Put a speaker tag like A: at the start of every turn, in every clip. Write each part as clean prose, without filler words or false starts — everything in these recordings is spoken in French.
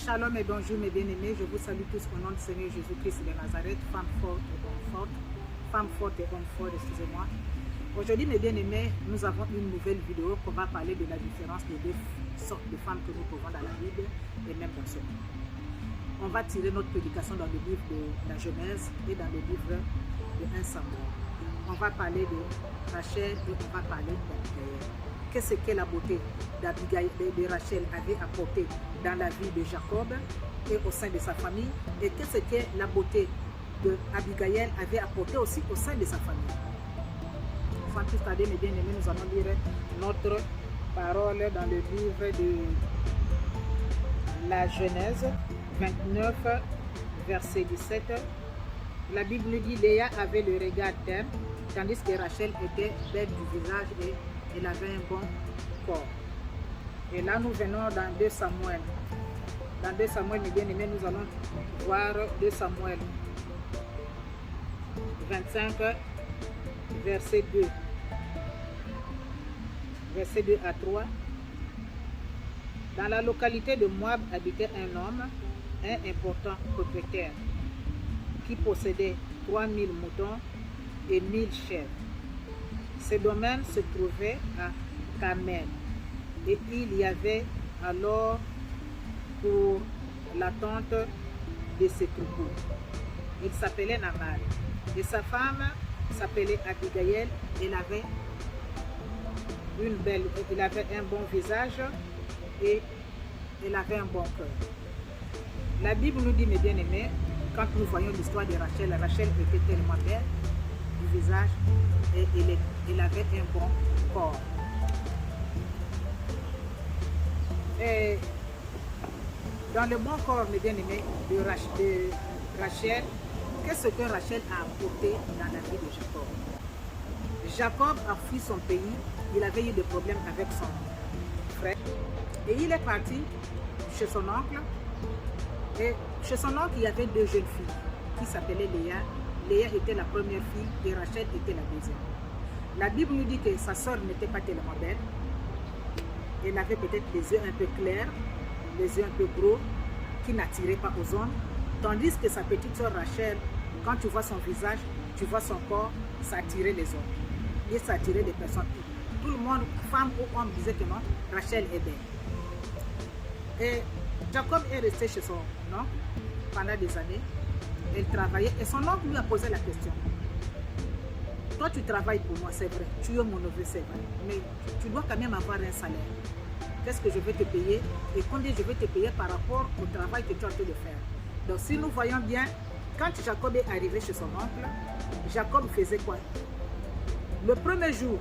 A: Shalom et bonjour mes bien-aimés, je vous salue tous au nom du Seigneur Jésus-Christ de Nazareth, femme forte et homme forte, femme forte et homme fort, excusez-moi. Aujourd'hui mes bien-aimés, nous avons une nouvelle vidéo qu'on va parler de la différence des deux sortes de femmes que nous trouvons dans la Bible et même dans ce monde. On va tirer notre prédication dans le livre de la Genèse et dans le livre de 1 Samuel. On va parler de Rachel et on va parler d'Abigail. Qu'est-ce que la beauté de Rachel avait apporté dans la vie de Jacob et au sein de sa famille, et qu'est-ce que la beauté d'Abigail avait apporté aussi au sein de sa famille. Sans plus tarder, mes bien-aimés, nous allons lire notre parole dans le livre de la Genèse 29, verset 17. La Bible nous dit: Léa avait le regard terne, tandis que Rachel était belle du visage et elle avait un bon corps. Et là, nous venons dans 2 Samuel. Dans 2 Samuel, mes bien-aimés, nous allons voir 2 Samuel 25, verset 2. Verset 2 à 3. Dans la localité de Moab habitait un homme, un important propriétaire, qui possédait 3000 moutons et 1000 chèvres. Ce domaine se trouvait à Carmel, et il y avait alors pour l'attente de ses troupeaux. Il s'appelait Nabal, et sa femme s'appelait Abigail. Elle avait un bon visage et elle avait un bon cœur. La Bible nous dit, mes bien-aimés, quand nous voyons l'histoire de Rachel, Rachel était tellement belle du visage et elle avait un bon corps. Et dans le bon corps, mes bien-aimés, de Rachel, qu'est-ce que Rachel a apporté dans la vie de Jacob? Jacob a fui son pays, il avait eu des problèmes avec son frère et il est parti chez son oncle. Et chez son oncle, il y avait 2 jeunes filles qui s'appelaient Léa. Léa était la première fille et Rachel était la deuxième. La Bible nous dit que sa sœur n'était pas tellement belle. Elle avait peut-être les yeux un peu clairs, les yeux un peu gros, qui n'attiraient pas aux hommes. Tandis que sa petite sœur Rachel, quand tu vois son visage, tu vois son corps, ça attirait les hommes. Et ça attirait les personnes. Tout le monde, femme ou homme, disait que non, Rachel est belle. Et Jacob est resté chez son oncle pendant des années. Elle travaillait et son oncle lui a posé la question. Toi, tu travailles pour moi, c'est vrai. Tu es mon neveu, c'est vrai. Mais tu dois quand même avoir un salaire. Qu'est-ce que je vais te payer et combien je vais te payer par rapport au travail que tu as en train de faire. Donc, si nous voyons bien, quand Jacob est arrivé chez son oncle, Jacob faisait quoi? Le premier jour,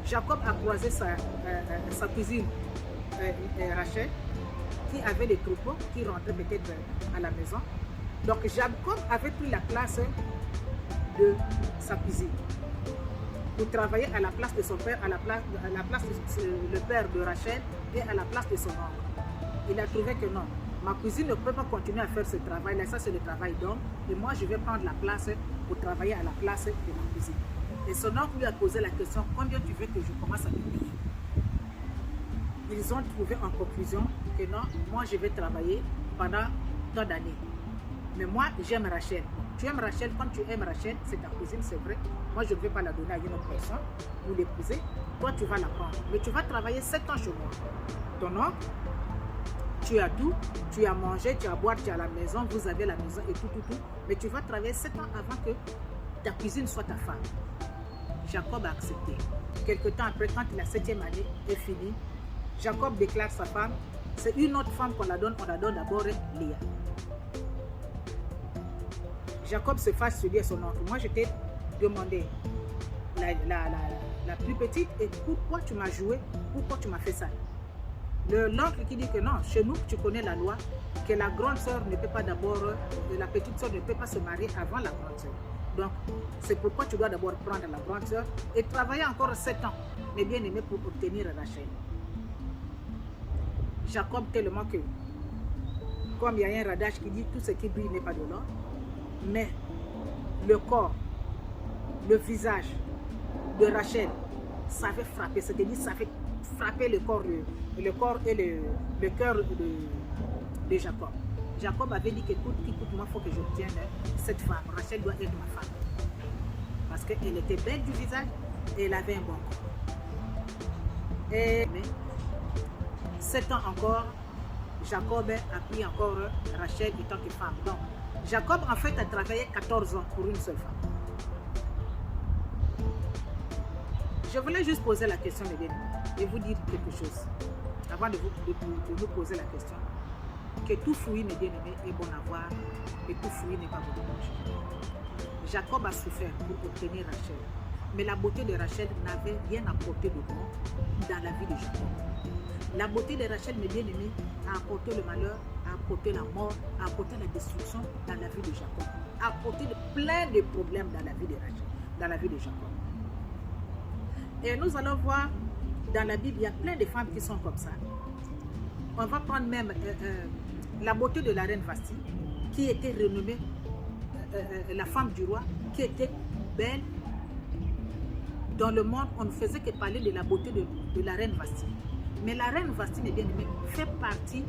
A: Jacob a croisé sa cousine Rachel, qui avait des troupeaux, qui rentraient peut-être à la maison. Donc Jacob avait pris la place de sa cousine pour travailler à la place de son père, à la place de le père de Rachel et à la place de son oncle. Il a trouvé que non, ma cousine ne peut pas continuer à faire ce travail-là, ça c'est le travail d'homme, et moi je vais prendre la place pour travailler à la place de ma cousine. Et son oncle lui a posé la question: combien tu veux que je commence à te payer? Ils ont trouvé en conclusion que non, moi je vais travailler pendant tant d'années. Mais moi j'aime Rachel. Tu aimes Rachel, comme tu aimes Rachel, c'est ta cousine, c'est vrai. Moi je ne vais pas la donner à une autre personne pour l'épouser. Toi tu vas la prendre. Mais tu vas travailler 7 ans chez moi. Ton oncle, tu as tout, tu as mangé, tu as boire, tu as la maison, vous avez la maison et tout. Mais tu vas travailler 7 ans avant que ta cousine soit ta femme. Jacob a accepté. Quelque temps après, quand la 7e année est finie, Jacob déclare sa femme, c'est une autre femme qu'on la donne d'abord Léa. Jacob se fâche sur lui et son oncle. Moi, je t'ai demandé la plus petite, et pourquoi tu m'as joué, pourquoi tu m'as fait ça? L'oncle qui dit que non, chez nous, tu connais la loi, que la grande sœur ne peut pas d'abord, la petite sœur ne peut pas se marier avant la grande sœur. Donc, c'est pourquoi tu dois d'abord prendre la grande sœur et travailler encore 7 ans, mais bien aimé, pour obtenir Rachel. Jacob tellement que, comme il y a un radage qui dit tout ce qui brille n'est pas de l'or, mais le corps, le visage de Rachel, ça avait frappé, c'est-à-dire ça fait frapper le corps et le cœur de Jacob. Jacob avait dit qu'écoute, moi, il faut que j'obtienne cette femme. Rachel doit être ma femme. Parce qu'elle était belle du visage et elle avait un bon corps. Et 7 ans encore, Jacob a pris encore Rachel en tant que femme. Donc, Jacob, en fait, a travaillé 14 ans pour une seule femme. Je voulais juste poser la question, mes bien, et vous dire quelque chose. Avant de vous poser la question. Que tout fruit, mes bien-aimés, est bon à voir, et tout fruit n'est pas bon à manger. Jacob a souffert pour obtenir Rachel. Mais la beauté de Rachel n'avait rien apporté de bon dans la vie de Jacob. La beauté de Rachel, mes bien-aimés, a apporté le malheur, a apporté la mort, a apporté la destruction dans la vie de Jacob. A apporté plein de problèmes dans la vie de Rachel, dans la vie de Jacob. Et nous allons voir, dans la Bible, il y a plein de femmes qui sont comme ça. On va prendre même la beauté de la reine Vasti, qui était renommée la femme du roi, qui était belle. Dans le monde, on ne faisait que parler de la beauté de la reine Vasti. Mais la reine Vasti, mes bien-aimés, fait partie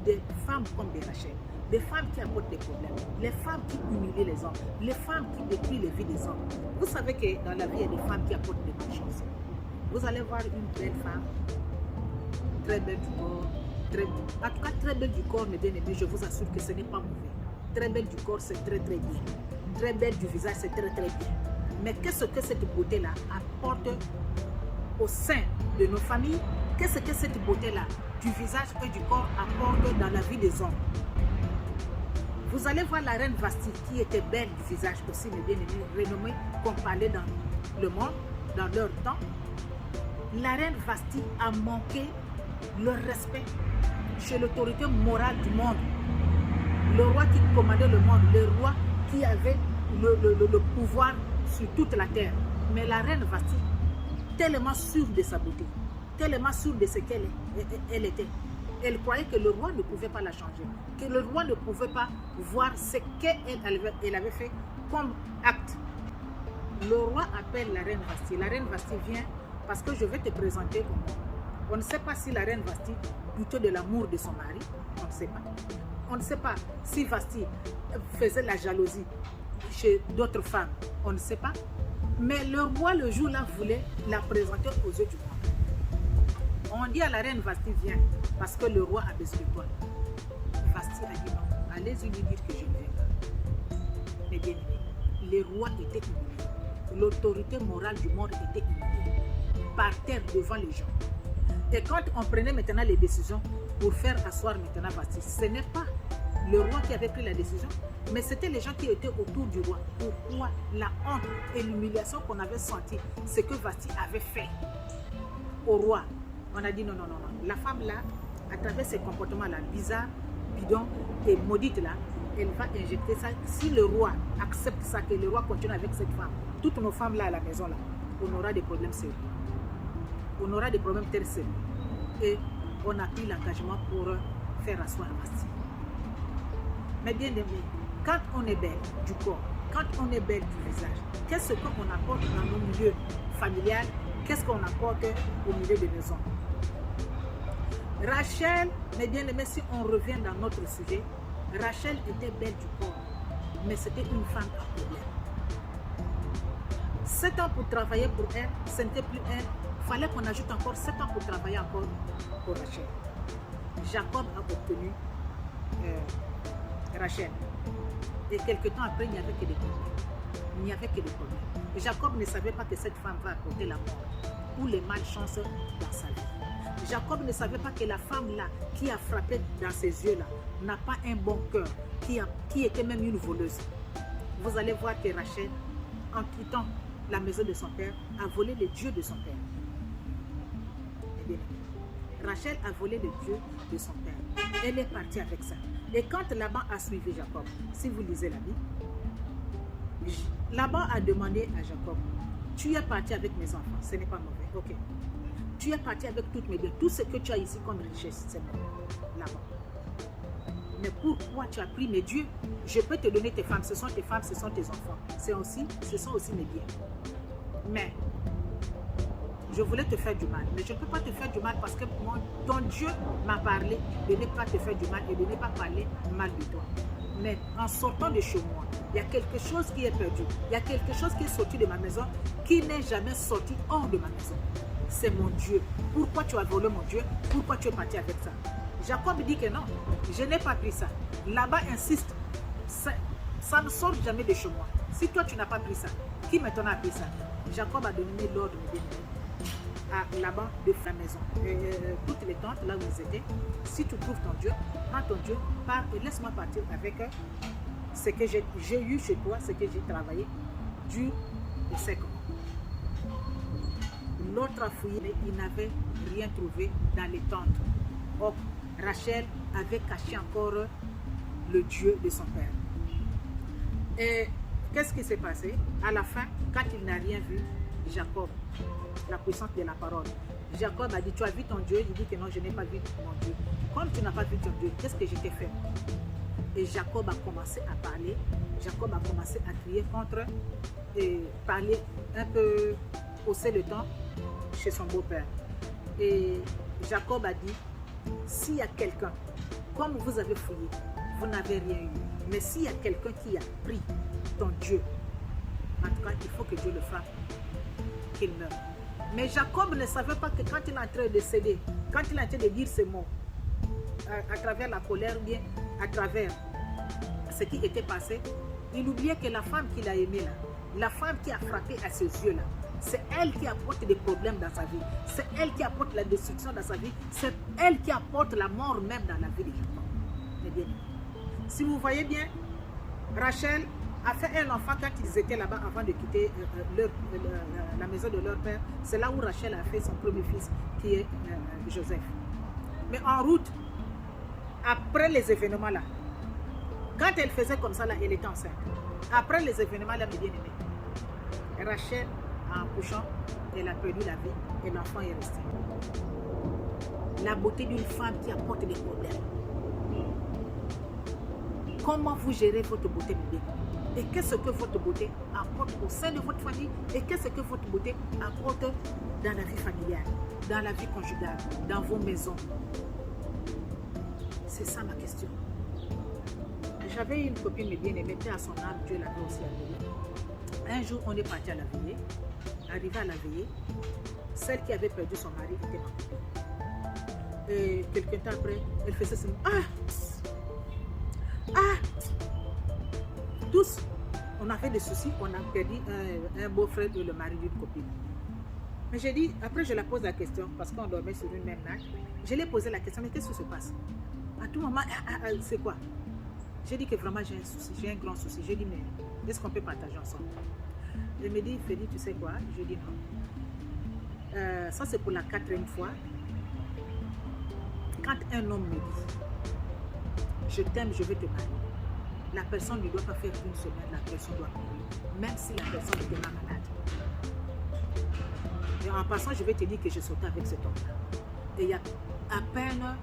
A: des femmes comme des Rachel, des femmes qui apportent des problèmes, les femmes qui humilient les hommes, les femmes qui détruisent les vies des hommes. Vous savez que dans la vie, il y a des femmes qui apportent des malchances. Vous allez voir une belle femme, très belle du corps, en tout cas très belle du corps, mes bien-aimés, je vous assure que ce n'est pas mauvais. Très belle du corps, c'est très très bien. Très belle du visage, c'est très très bien. Mais qu'est-ce que cette beauté-là apporte au sein de nos familles? Qu'est-ce que cette beauté-là du visage et du corps apporte dans la vie des hommes? Vous allez voir la reine Vasti qui était belle du visage aussi, mes bien-aimés, renommée qu'on parlait dans le monde, dans leur temps. La reine Vasti a manqué le respect chez l'autorité morale du monde. Le roi qui commandait le monde, le roi qui avait le pouvoir sur toute la terre. Mais la reine Vasti, tellement sûre de sa beauté, tellement sûre de ce qu'elle était, elle croyait que le roi ne pouvait pas la changer, que le roi ne pouvait pas voir ce qu'elle avait fait comme acte. Le roi appelle la reine Vasti. La reine Vasti vient parce que je vais te présenter comme moi. On ne sait pas si la reine Vasti doutait de l'amour de son mari, on ne sait pas. On ne sait pas si Vasti faisait la jalousie chez d'autres femmes, on ne sait pas. Mais le roi, le jour-là, voulait la présenter aux yeux du roi. On dit à la reine Vasti, viens, parce que le roi a besoin de toi. Vasti a dit non, allez-y lui dire que je ne viens pas. Mais bien aimé, les rois étaient humiliés. L'autorité morale du monde était humiliée. Par terre devant les gens. Et quand on prenait maintenant les décisions pour faire asseoir maintenant Vasti, ce n'est pas le roi qui avait pris la décision, mais c'était les gens qui étaient autour du roi. Pourquoi la honte et l'humiliation qu'on avait sentie, ce que Vasti avait fait au roi? On a dit non, non, non, non. La femme là, à travers ses comportements-là, bizarres, bidons et maudites là, elle va injecter ça. Si le roi accepte ça, que le roi continue avec cette femme, toutes nos femmes là à la maison là, on aura des problèmes sérieux. On aura des problèmes très sérieux. Et on a pris l'engagement pour faire asseoir Vasti. Mais bien aimé, quand on est belle du corps, quand on est belle du visage, qu'est-ce qu'on apporte dans nos milieux familiales? Qu'est-ce qu'on apporte au milieu de nos hommes? Rachel, mais bien aimé, si on revient dans notre sujet, Rachel était belle du corps, mais c'était une femme à problème. 7 ans pour travailler pour elle, ce n'était plus elle. Il fallait qu'on ajoute encore 7 ans pour travailler encore pour Rachel. Jacob a obtenu Rachel. Et quelques temps après, il n'y avait que des problèmes. Il n'y avait que des problèmes. Et Jacob ne savait pas que cette femme va apporter la mort ou les malchances dans sa vie. Jacob ne savait pas que la femme là, qui a frappé dans ses yeux là, n'a pas un bon cœur, qui était même une voleuse. Vous allez voir que Rachel, en quittant la maison de son père, a volé les dieux de son père. Eh bien, Rachel a volé les dieux de son père. Elle est partie avec ça. Et quand Laban a suivi Jacob, si vous lisez la Bible, Laban a demandé à Jacob, tu es parti avec mes enfants, ce n'est pas mauvais, ok. Tu es parti avec toutes mes biens, tout ce que tu as ici comme richesse, c'est bon, Laban. Mais pourquoi tu as pris mes dieux? Je peux te donner tes femmes, ce sont tes enfants, ce sont aussi mes biens. Mais je voulais te faire du mal, mais je ne peux pas te faire du mal parce que ton Dieu m'a parlé de ne pas te faire du mal et de ne pas parler mal de toi. Mais en sortant de chez moi, il y a quelque chose qui est perdu. Il y a quelque chose qui est sorti de ma maison qui n'est jamais sorti hors de ma maison. C'est mon Dieu. Pourquoi tu as volé mon Dieu? Pourquoi tu es parti avec ça? Jacob dit que non, je n'ai pas pris ça. Là-bas insiste, ça ne sort jamais de chez moi. Si toi tu n'as pas pris ça, qui maintenant a pris ça? Jacob a donné l'ordre à Laban de faire la maison. Toutes les tentes là où ils étaient, si tu trouves ton Dieu, prends ton Dieu, pars et laisse-moi partir avec ce que j'ai eu chez toi, ce que j'ai travaillé, dur et sec. L'autre a fouillé, mais il n'avait rien trouvé dans les tentes. Or, Rachel avait caché encore le Dieu de son père. Et qu'est-ce qui s'est passé? À la fin, quand il n'a rien vu, Jacob, la puissance de la parole, Jacob a dit, tu as vu ton Dieu? Il dit que non, je n'ai pas vu mon Dieu. Comme tu n'as pas vu ton Dieu, qu'est-ce que je t'ai fait? Et Jacob a commencé à parler, Jacob a commencé à crier contre, et parler un peu, hausser le temps chez son beau-père. Et Jacob a dit, s'il y a quelqu'un, comme vous avez fouillé, vous n'avez rien eu. Mais s'il y a quelqu'un qui a pris ton Dieu, en tout cas, il faut que Dieu le frappe, qu'il meure. Mais Jacob ne savait pas que quand il est en train de céder, quand il est en train de dire ces mots, à travers la colère, bien à travers ce qui était passé, il oubliait que la femme qu'il a aimée là, la femme qui a frappé à ses yeux là, c'est elle qui apporte des problèmes dans sa vie. C'est elle qui apporte la destruction dans sa vie. C'est elle qui apporte la mort même dans la vie de Jacob. Eh bien, si vous voyez bien, Rachel a fait un enfant quand ils étaient là-bas avant de quitter la maison de leur père. C'est là où Rachel a fait son premier fils, qui est Joseph. Mais en route, après les événements là, quand elle faisait comme ça là, elle était enceinte. Après les événements là, mes bien-aimés, Rachel, en couchant, elle a perdu la vie et l'enfant est resté. La beauté d'une femme qui apporte des problèmes. Comment vous gérez votre beauté, mes bien-aimés? Et qu'est-ce que votre beauté apporte au sein de votre famille? Et qu'est-ce que votre beauté apporte dans la vie familiale, dans la vie conjugale, dans vos maisons? C'est ça ma question. J'avais une copine bien-aimée, à son âme, Dieu l'avait aussi appelée. Un jour, on est parti à la veillée. Arrivé à la veillée, celle qui avait perdu son mari était ma copine. Et quelques temps après, elle faisait ce mot. Tous, on a fait des soucis, on a perdu un beau-frère et le mari d'une copine. Mais j'ai dit, après je la pose la question, parce qu'on dormait sur une même natte, je lui ai posé la question, mais qu'est-ce qui se passe? À tout moment, c'est quoi? J'ai dit que vraiment j'ai un souci, j'ai un grand souci. J'ai dit, mais est-ce qu'on peut partager ensemble? Elle me dit, Félix, tu sais quoi? Je dis non. Ça c'est pour la 4e fois. Quand un homme me dit, je t'aime, je vais te marier, la personne ne doit pas faire une semaine, la personne doit mourir, même si la personne est déjà malade. Et en passant, je vais te dire que je sautais avec cet homme-là. Et il y a à peine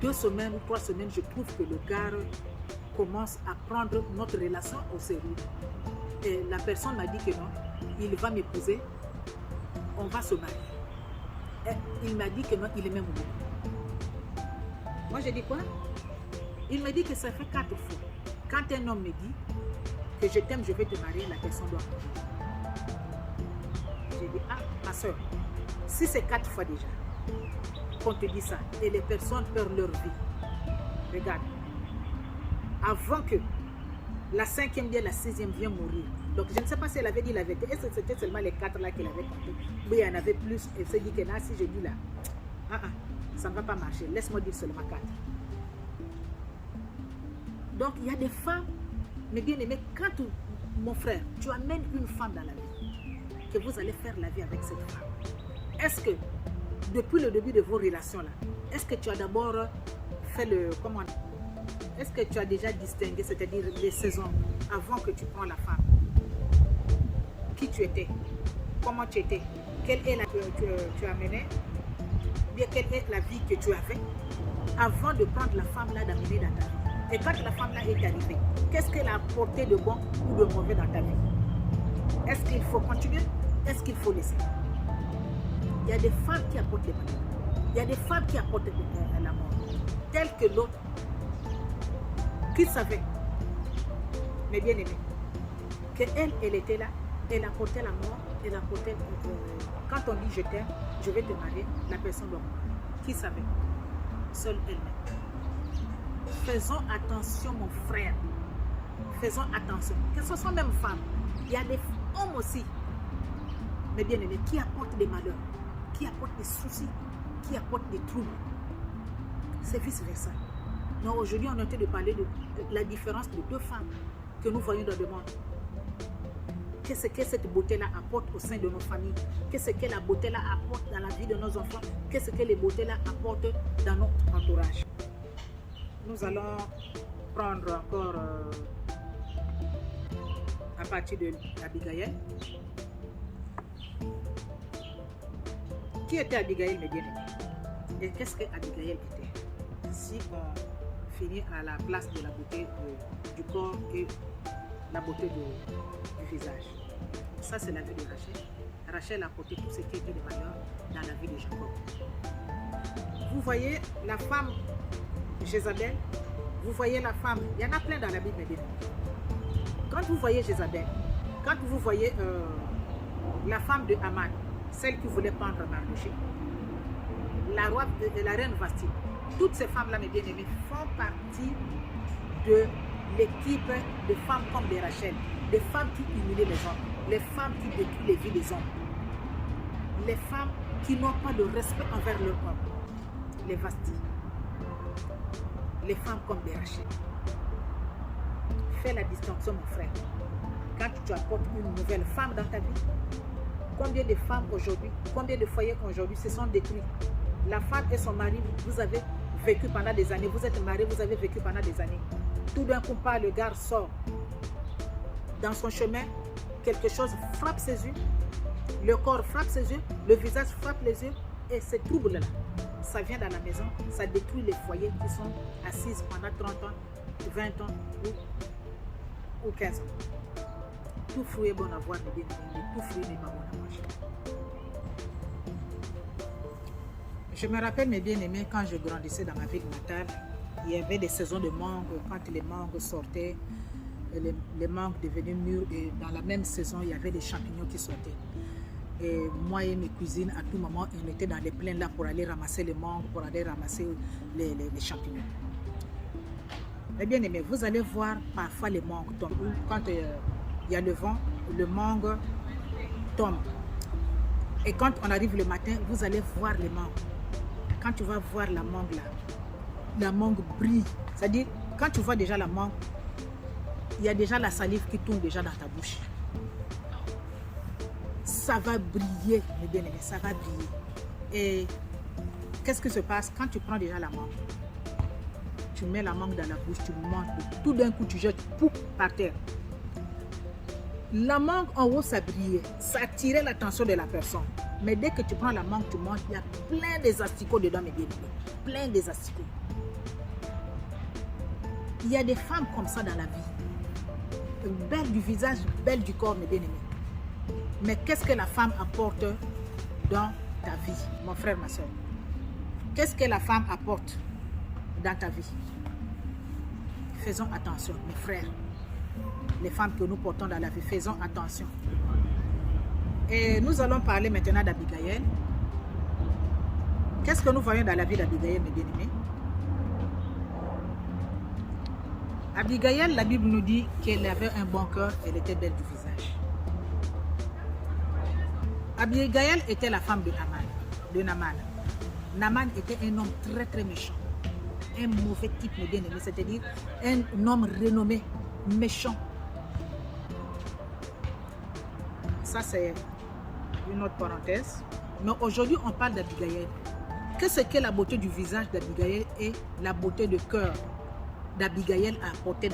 A: 2 semaines ou 3 semaines, je trouve que le gars commence à prendre notre relation au sérieux. Et la personne m'a dit que non, il va m'épouser, on va se marier. Et il m'a dit que non, il est même mort. Moi, j'ai dit quoi? Il me dit que ça fait 4 fois. Quand un homme me dit que je t'aime, je vais te marier, la personne doit mourir. J'ai dit, ma soeur, si c'est 4 fois déjà qu'on te dit ça, et les personnes perdent leur vie, regarde, avant que la 5e bien, la 6e vient mourir. Donc je ne sais pas si elle avait dit la vérité. Est-ce que c'était seulement les 4 là qu'elle avait compté? Oui, il y en avait plus. Elle s'est dit que là, si je dis là, ça ne va pas marcher. Laisse-moi dire seulement 4. Donc il y a des femmes, mais bien aimées, quand mon frère, tu amènes une femme dans la vie, que vous allez faire la vie avec cette femme. Est-ce que, depuis le début de vos relations là, est-ce que tu as d'abord fait est-ce que tu as déjà distingué, c'est-à-dire les saisons, avant que tu prends la femme? Qui tu étais? Comment tu étais? Quelle est la vie que tu as menée? Bien, quelle est la vie que tu avais avant de prendre la femme là, d'amener dans ta vie? Et quand la femme là est arrivée, qu'est-ce qu'elle a apporté de bon ou de mauvais dans ta vie? Est-ce qu'il faut continuer? Est-ce qu'il faut laisser? y a des femmes qui apportent les malheurs. Il y a des femmes qui apportent la mort. Telle que l'autre, qui savait, mais bien aimé, qu'elle, elle était là, elle apportait la mort, elle apportait... quand on dit je t'aime, je vais te marier, la personne doit mourir. Qui savait? Seule elle-même. Faisons attention, mon frère. Faisons attention. Que ce soit même femme. Il y a des hommes aussi, mais bien aimés, qui apportent des malheurs, qui apportent des soucis, qui apportent des troubles. C'est vice versa. Donc aujourd'hui, on est en train de parler de la différence de deux femmes que nous voyons dans le monde. Qu'est-ce que cette beauté-là apporte au sein de nos familles? Qu'est-ce que la beauté-là apporte dans la vie de nos enfants? Qu'est-ce que les beautés-là apportent dans notre entourage? Nous allons prendre encore à partir de Abigail. Qui était Abigail, mes bien-aimés? Et qu'est-ce que Abigail était? Si on finit à la place de la beauté du corps et la beauté du visage. Ça, c'est la vie de Rachel. Rachel a apporté tout ce qui était de malheur dans la vie de Jacob. Vous voyez la femme Jézabel, vous voyez la femme, il y en a plein dans la Bible. Quand vous voyez Jézabel, quand vous voyez la femme de Haman, celle qui voulait prendre Mardochée, la reine Vasti, toutes ces femmes-là, mes bien-aimés, font partie de l'équipe de femmes comme des Rachel, des femmes qui humilient les hommes, les femmes qui détruisent les vies des hommes, les femmes qui n'ont pas de respect envers leur homme, les Vasti, les femmes comme des Rachel. Fais la distinction, mon frère. Quand tu apportes une nouvelle femme dans ta vie, combien de femmes aujourd'hui, combien de foyers aujourd'hui se sont détruits? La femme et son mari, vous avez vécu pendant des années, vous êtes mariés, vous avez vécu pendant des années. Tout d'un coup, le gars sort dans son chemin, quelque chose frappe ses yeux, le corps frappe ses yeux, le visage frappe les yeux, et ce trouble-là, ça vient dans la maison, ça détruit les foyers qui sont assis pendant 30 ans, 20 ans ou 15 ans. Tout fruit est bon à voir, mais tout fruit n'est pas bon à manger. Je me rappelle, mes bien-aimés, quand je grandissais dans ma ville natale, il y avait des saisons de mangue. Quand les mangues sortaient, les mangues devenaient mûres, et dans la même saison, il y avait des champignons qui sortaient. Et moi et mes cousines, à tout moment, on était dans les plaines là pour aller ramasser les mangues, pour aller ramasser les champignons. Mais bien aimé, vous allez voir parfois les mangues tombent. Quand il y a le vent, le mangue tombe. Et quand on arrive le matin, vous allez voir les mangues. Quand tu vas voir la mangue là, la mangue brille. C'est-à-dire, quand tu vois déjà la mangue, il y a déjà la salive qui tourne déjà dans ta bouche. Ça va briller, mes bien-aimés, ça va briller. Et qu'est-ce qui se passe quand tu prends déjà la mangue? Tu mets la mangue dans la bouche, tu manges, tout d'un coup tu jettes pouf par terre. La mangue en haut, ça brillait, ça attirait l'attention de la personne. Mais dès que tu prends la mangue, tu manges, il y a plein des asticots dedans, mes bien-aimés. Plein des asticots. Il y a des femmes comme ça dans la vie. Belle du visage, belle du corps, mes bien-aimés. Mais qu'est-ce que la femme apporte dans ta vie, mon frère, ma soeur? Qu'est-ce que la femme apporte dans ta vie? Faisons attention, mes frères. Les femmes que nous portons dans la vie, faisons attention. Et nous allons parler maintenant d'Abigail. Qu'est-ce que nous voyons dans la vie d'Abigail, mes bien-aimés? Abigail, la Bible nous dit qu'elle avait un bon cœur, elle était belle du visage. Abigail était la femme de Naaman. Naaman était un homme très très méchant. Un mauvais type, mes bien-aimés, c'est-à-dire un homme renommé, méchant. Ça, c'est une autre parenthèse. Mais aujourd'hui, on parle d'Abigail. Qu'est-ce que la beauté du visage d'Abigail et la beauté de cœur d'Abigail a apporté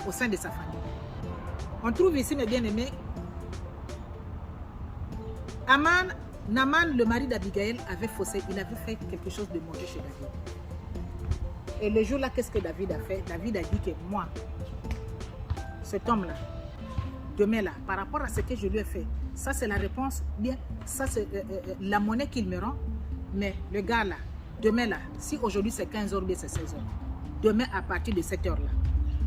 A: au sein de sa famille? On trouve ici, mes bien-aimés, Naaman, le mari d'Abigail, avait faussé. Il avait fait quelque chose de mauvais chez David. Et le jour-là, qu'est-ce que David a fait? David a dit que moi, cet homme-là, demain là, par rapport à ce que je lui ai fait, Ça, c'est la réponse. Bien, ça, c'est la monnaie qu'il me rend. Mais le gars là, demain là, si aujourd'hui c'est 15 h ou bien c'est 16 h, demain à partir de 7 h là,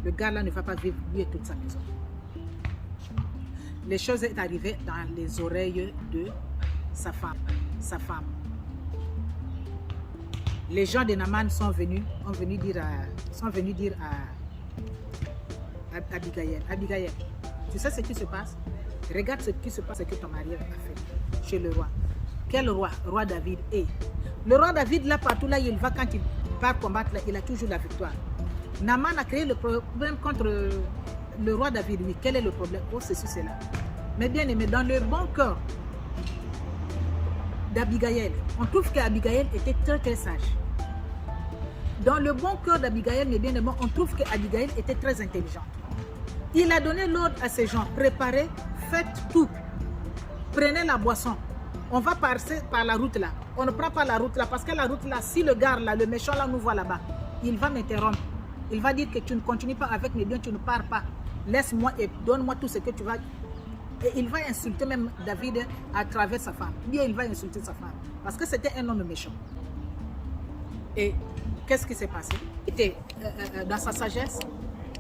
A: le gars là ne va pas vivre lui et toute sa maison. Les choses sont arrivées dans les oreilles de sa femme. Les gens de Naaman sont venus dire à Abigail, Abigail, tu sais ce qui se passe? Regarde ce qui se passe, ce que ton mari a fait chez le roi. Quel roi? Roi David. Et le roi David, là, partout là, il va, quand il part combattre, là, il a toujours la victoire. Naaman a créé le problème contre le roi David. Oui, quel est le problème? Oh, ceci, c'est là. Mais bien aimé, dans le bon cœur d'Abigail, on trouve qu'Abigail était très très sage. Dans le bon cœur d'Abigail, mais bien aimé, on trouve qu'Abigail était très intelligente. Il a donné l'ordre à ces gens, préparez, faites tout. Prenez la boisson. On va passer par la route là. On ne prend pas la route là parce que la route là, si le gars là, le méchant là nous voit là-bas, il va m'interrompre. Il va dire que tu ne continues pas avec mes biens, tu ne pars pas. Laisse-moi et donne-moi tout ce que tu vas. Et il va insulter même David à travers sa femme. Bien, il va insulter sa femme parce que c'était un homme méchant. Et qu'est-ce qui s'est passé? Il était dans sa sagesse,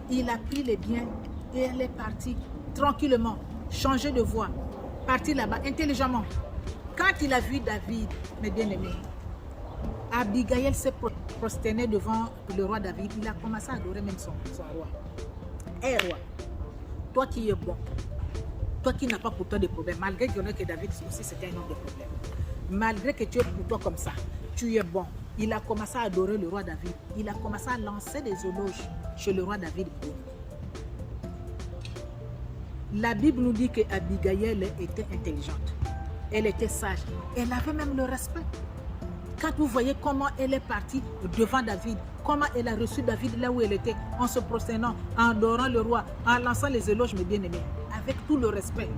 A: il a pris les biens et elle est partie tranquillement, changer de voie, partir là-bas intelligemment. Quand il a vu David, mes bien-aimés, Abigail s'est prosternée devant le roi David. Il a commencé à adorer même son roi. Hé roi, toi qui es bon, toi qui n'as pas pour toi de problème, malgré que David aussi c'était un homme de problème, malgré que tu es pour toi comme ça, tu es bon. Il a commencé à adorer le roi David. Il a commencé à lancer des éloges chez le roi David. La Bible nous dit qu'Abigail était intelligente. Elle était sage. Elle avait même le respect. Quand vous voyez comment elle est partie devant David, comment elle a reçu David là où elle était, en se prosternant, en adorant le roi, en lançant les éloges, mes bien-aimés, avec tout le respect.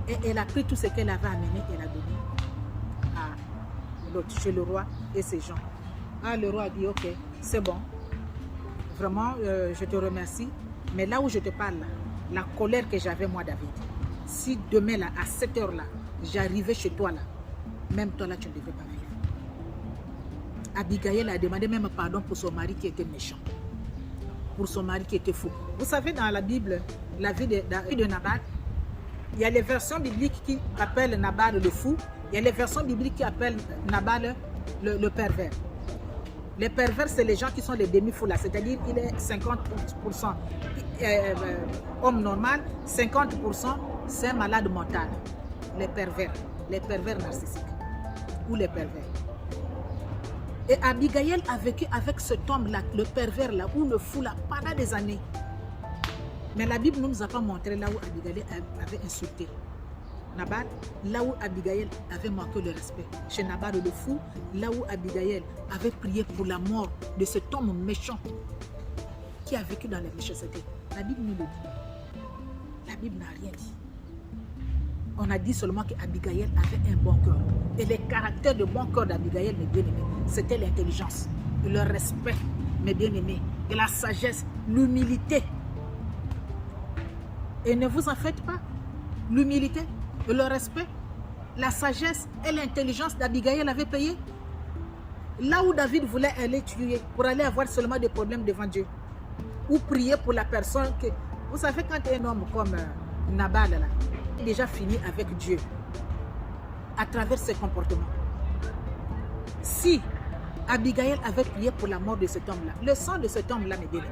A: Et elle a pris tout ce qu'elle avait amené et elle a donné à l'autre, chez le roi et ses gens. Ah, le roi a dit, ok, c'est bon. Vraiment, je te remercie. Mais là où je te parle, là, la colère que j'avais moi, David, si demain, là, à 7 h là, j'arrivais chez toi, là, même toi, là, tu ne devais pas vivre. Abigail a demandé même pardon pour son mari qui était méchant, pour son mari qui était fou. Vous savez, dans la Bible, la vie de Nabal, il y a les versions bibliques qui appellent Nabal le fou, il y a les versions bibliques qui appellent Nabal le pervers. Les pervers, c'est les gens qui sont les demi-fous là, c'est-à-dire qu'il est 50% homme normal, 50% c'est un malade mental. Les pervers narcissiques ou les pervers. Et Abigail a vécu avec cet homme-là, le pervers là, ou le fou là, pendant des années. Mais la Bible ne nous a pas montré là où Abigail avait insulté Nabal, là où Abigail avait manqué le respect. Chez Nabal le fou, là où Abigail avait prié pour la mort de cet homme méchant qui a vécu dans la méchanceté. La Bible nous le dit. La Bible n'a rien dit. On a dit seulement qu'Abigail avait un bon cœur. Et les caractères de bon cœur d'Abigail, mes bien-aimés, c'était l'intelligence, le respect, mes bien-aimés, et la sagesse, l'humilité. Et ne vous en faites pas. L'humilité, le respect, la sagesse et l'intelligence d'Abigail avait payé. Là où David voulait aller tuer, pour aller avoir seulement des problèmes devant Dieu, ou prier pour la personne que... Vous savez, quand un homme comme Nabal, là, est déjà fini avec Dieu, à travers ses comportements. Si Abigail avait prié pour la mort de cet homme-là, le sang de cet homme-là, mes bien-aimés,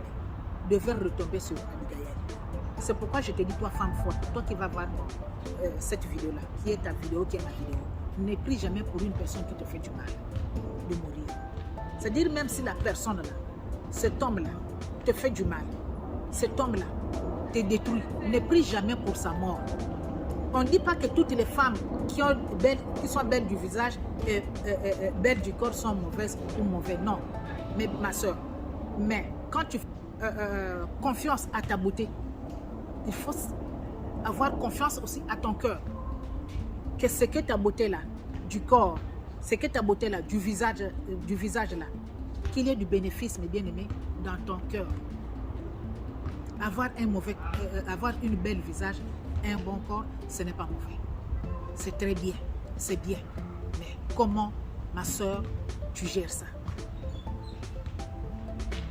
A: devait retomber sur Abigail. C'est pourquoi je te dis, toi, femme forte, toi qui vas voir cette vidéo-là, qui est ta vidéo, qui est ma vidéo, ne prie jamais pour une personne qui te fait du mal, de mourir. C'est-à-dire, même si la personne-là, cet homme-là, te fait du mal, cet homme-là te détruit, ne prie jamais pour sa mort. On ne dit pas que toutes les femmes qui sont belles du visage et belles du corps sont mauvaises ou mauvais. Non, mais ma soeur, mais quand tu fais confiance à ta beauté, il faut avoir confiance aussi à ton cœur. Que ce que ta beauté là, du corps, ce que ta beauté là, du visage là, qu'il y ait du bénéfice, mes bien-aimés, dans ton cœur. Avoir une belle visage, Un bon corps, ce n'est pas mauvais. C'est très bien, c'est bien. Mais comment, ma soeur, tu gères ça?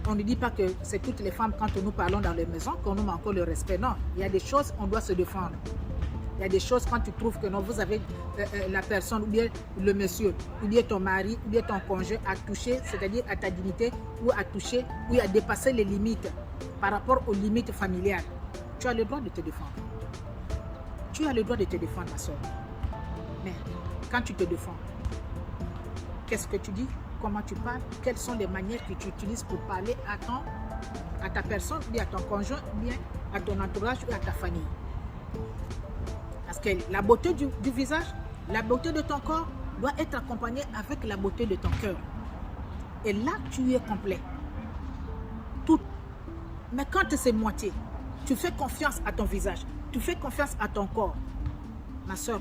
A: On ne dit pas que c'est toutes les femmes, quand nous parlons dans les maisons, qu'on nous manque le respect. Non, il y a des choses, on doit se défendre. Il y a des choses, quand tu trouves que non, vous avez la personne, ou bien le monsieur, ou bien ton mari, ou bien ton conjoint a touché, c'est-à-dire à ta dignité, ou a touché, ou a dépassé les limites par rapport aux limites familiales. Tu as le droit de te défendre. Tu as le droit de te défendre, ma soeur. Mais quand tu te défends, qu'est-ce que tu dis? Comment tu parles? Quelles sont les manières que tu utilises pour parler à ta personne, ou bien à ton conjoint, ou bien à ton entourage, ou à ta famille? Parce que la beauté du visage, la beauté de ton corps doit être accompagnée avec la beauté de ton cœur. Et là, tu es complet. Tout. Mais quand c'est moitié, tu fais confiance à ton visage, tu fais confiance à ton corps. Ma soeur,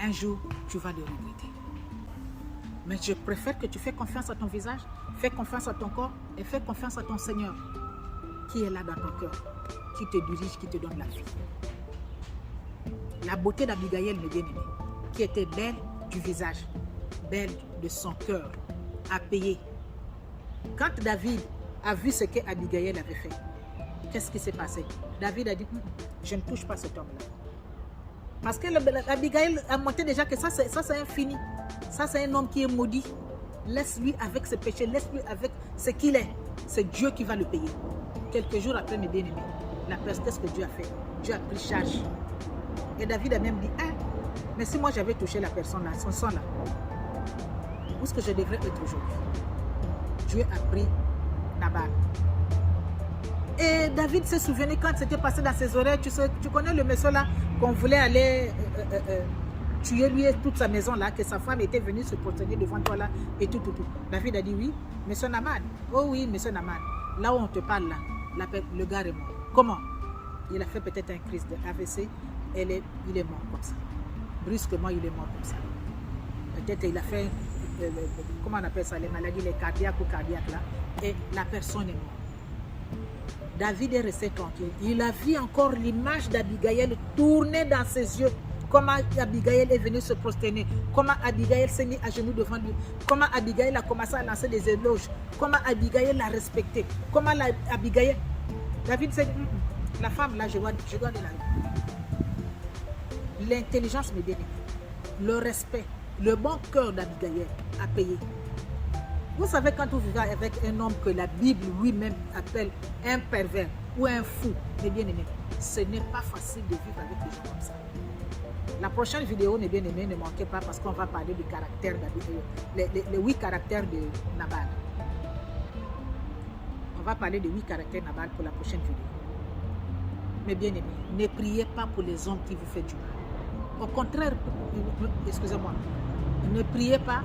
A: un jour, tu vas le regretter. Mais je préfère que tu fais confiance à ton visage, fais confiance à ton corps et fais confiance à ton Seigneur qui est là dans ton cœur, qui te dirige, qui te donne la vie. La beauté d'Abigaïl, mes bien-aimés, qui était belle du visage, belle de son cœur, a payé. Quand David a vu ce qu'Abigaïl avait fait, qu'est-ce qui s'est passé? David a dit, je ne touche pas cet homme-là. Parce que Abigaïl a montré déjà que ça c'est infini. Ça c'est un homme qui est maudit. Laisse-lui avec ses péchés, laisse-lui avec ce qu'il est. C'est Dieu qui va le payer. Quelques jours après, mes bien-aimés, qu'est-ce que Dieu a fait? Dieu a pris charge. Et David a même dit, mais si moi j'avais touché la personne là, son sang là, où est-ce que je devrais être aujourd'hui? Dieu a pris Nabal. Et David se souvenait quand c'était passé dans ses oreilles, tu connais le monsieur là, qu'on voulait aller tuer lui et toute sa maison là, que sa femme était venue se prosterner devant toi là, et tout. David a dit oui, monsieur Naman. Oh oui, monsieur Naman. Là où on te parle là, le gars est mort. Comment? Il a fait peut-être un crise de AVC. Il est mort comme ça. Brusquement, il est mort comme ça. Peut-être il a fait, comment on appelle ça, les maladies, les cardiaques ou cardiaques là, et la personne est morte. David est resté tranquille. Il a vu encore l'image d'Abigaïl tourner dans ses yeux. Comment Abigaïl est venue se prosterner. Comment Abigaïl s'est mis à genoux devant lui. Comment Abigaïl a commencé à lancer des éloges. Comment Abigaïl l'a respecté. Comment Abigaïl... David s'est dit, la femme là, je dois de la vie. L'intelligence, mes bien-aimés, le respect, le bon cœur d'Abigaïl a payé. Vous savez, quand vous vivez avec un homme que la Bible lui-même appelle un pervers ou un fou, mes bien-aimés, ce n'est pas facile de vivre avec des gens comme ça. La prochaine vidéo, mes bien-aimés, ne manquez pas parce qu'on va parler du caractère d'Abigaïl, les 8 caractères de Nabal. On va parler des 8 caractères de Nabal pour la prochaine vidéo. Mes bien-aimés, ne priez pas pour les hommes qui vous font du mal. Au contraire, excusez-moi, ne priez pas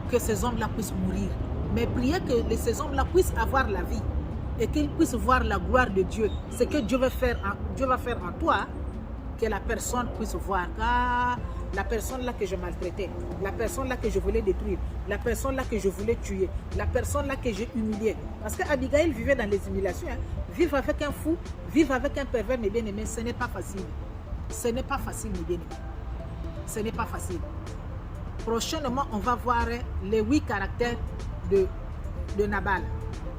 A: que ces hommes-là puissent mourir, mais priez que ces hommes-là puissent avoir la vie et qu'ils puissent voir la gloire de Dieu. Ce que Dieu va faire en toi, que la personne puisse voir. Ah, la personne là que je maltraitais, la personne là que je voulais détruire, la personne là que je voulais tuer, la personne là que j'ai humiliée. Parce qu'Abigaïl vivait dans les humiliations. Vivre avec un fou, vivre avec un pervers, mes bien-aimés, ce n'est pas facile. Ce n'est pas facile, mes bien-aimés. Ce n'est pas facile. Prochainement, on va voir les 8 caractères de Nabal.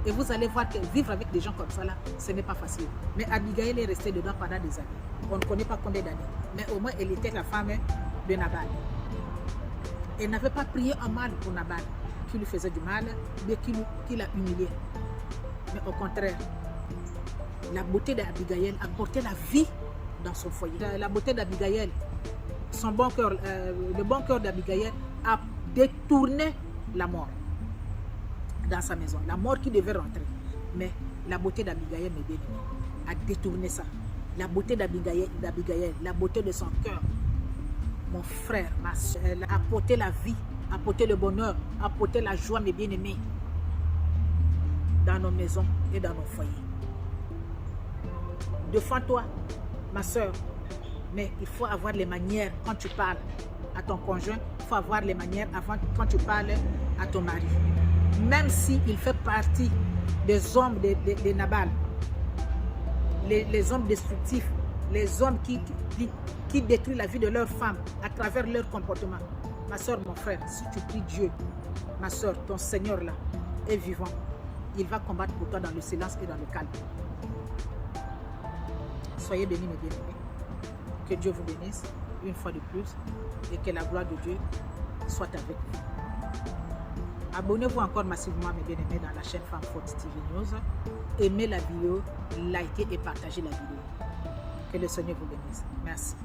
A: Et vous allez voir que vivre avec des gens comme ça, là, ce n'est pas facile. Mais Abigaïl est restée dedans pendant des années. On ne connaît pas combien d'années. Mais au moins, elle était la femme de Nabal. Elle n'avait pas prié en mal pour Nabal, qui lui faisait du mal, mais qui l'a humilié. Mais au contraire, la beauté d'Abigaïl a porté la vie dans son foyer. La beauté d'Abigaïl, son bon cœur, le bon cœur d'Abigaïl a détourné la mort dans sa maison. La mort qui devait rentrer. Mais la beauté d'Abigaïl, mes bien-aimés, a détourné ça. La beauté d'Abigaïl, la beauté de son cœur. Mon frère, ma soeur, elle a apporté la vie, a apporté le bonheur, a apporté la joie, mes bien-aimés, dans nos maisons et dans nos foyers. Défends-toi, ma soeur, mais il faut avoir les manières quand tu parles à ton conjoint, il faut avoir les manières quand tu parles à ton mari. Même s'il fait partie des hommes de Nabal, les hommes destructifs, les hommes qui détruisent la vie de leurs femmes à travers leur comportement. Ma soeur, mon frère, si tu pries Dieu, ma soeur, ton Seigneur là est vivant. Il va combattre pour toi dans le silence et dans le calme. Soyez bénis, mes bien-aimés. Que Dieu vous bénisse une fois de plus et que la gloire de Dieu soit avec vous. Abonnez-vous encore massivement, mes bien-aimés, dans la chaîne Femme Forte TV News. Aimez la vidéo, likez et partagez la vidéo. Que le Seigneur vous bénisse. Merci.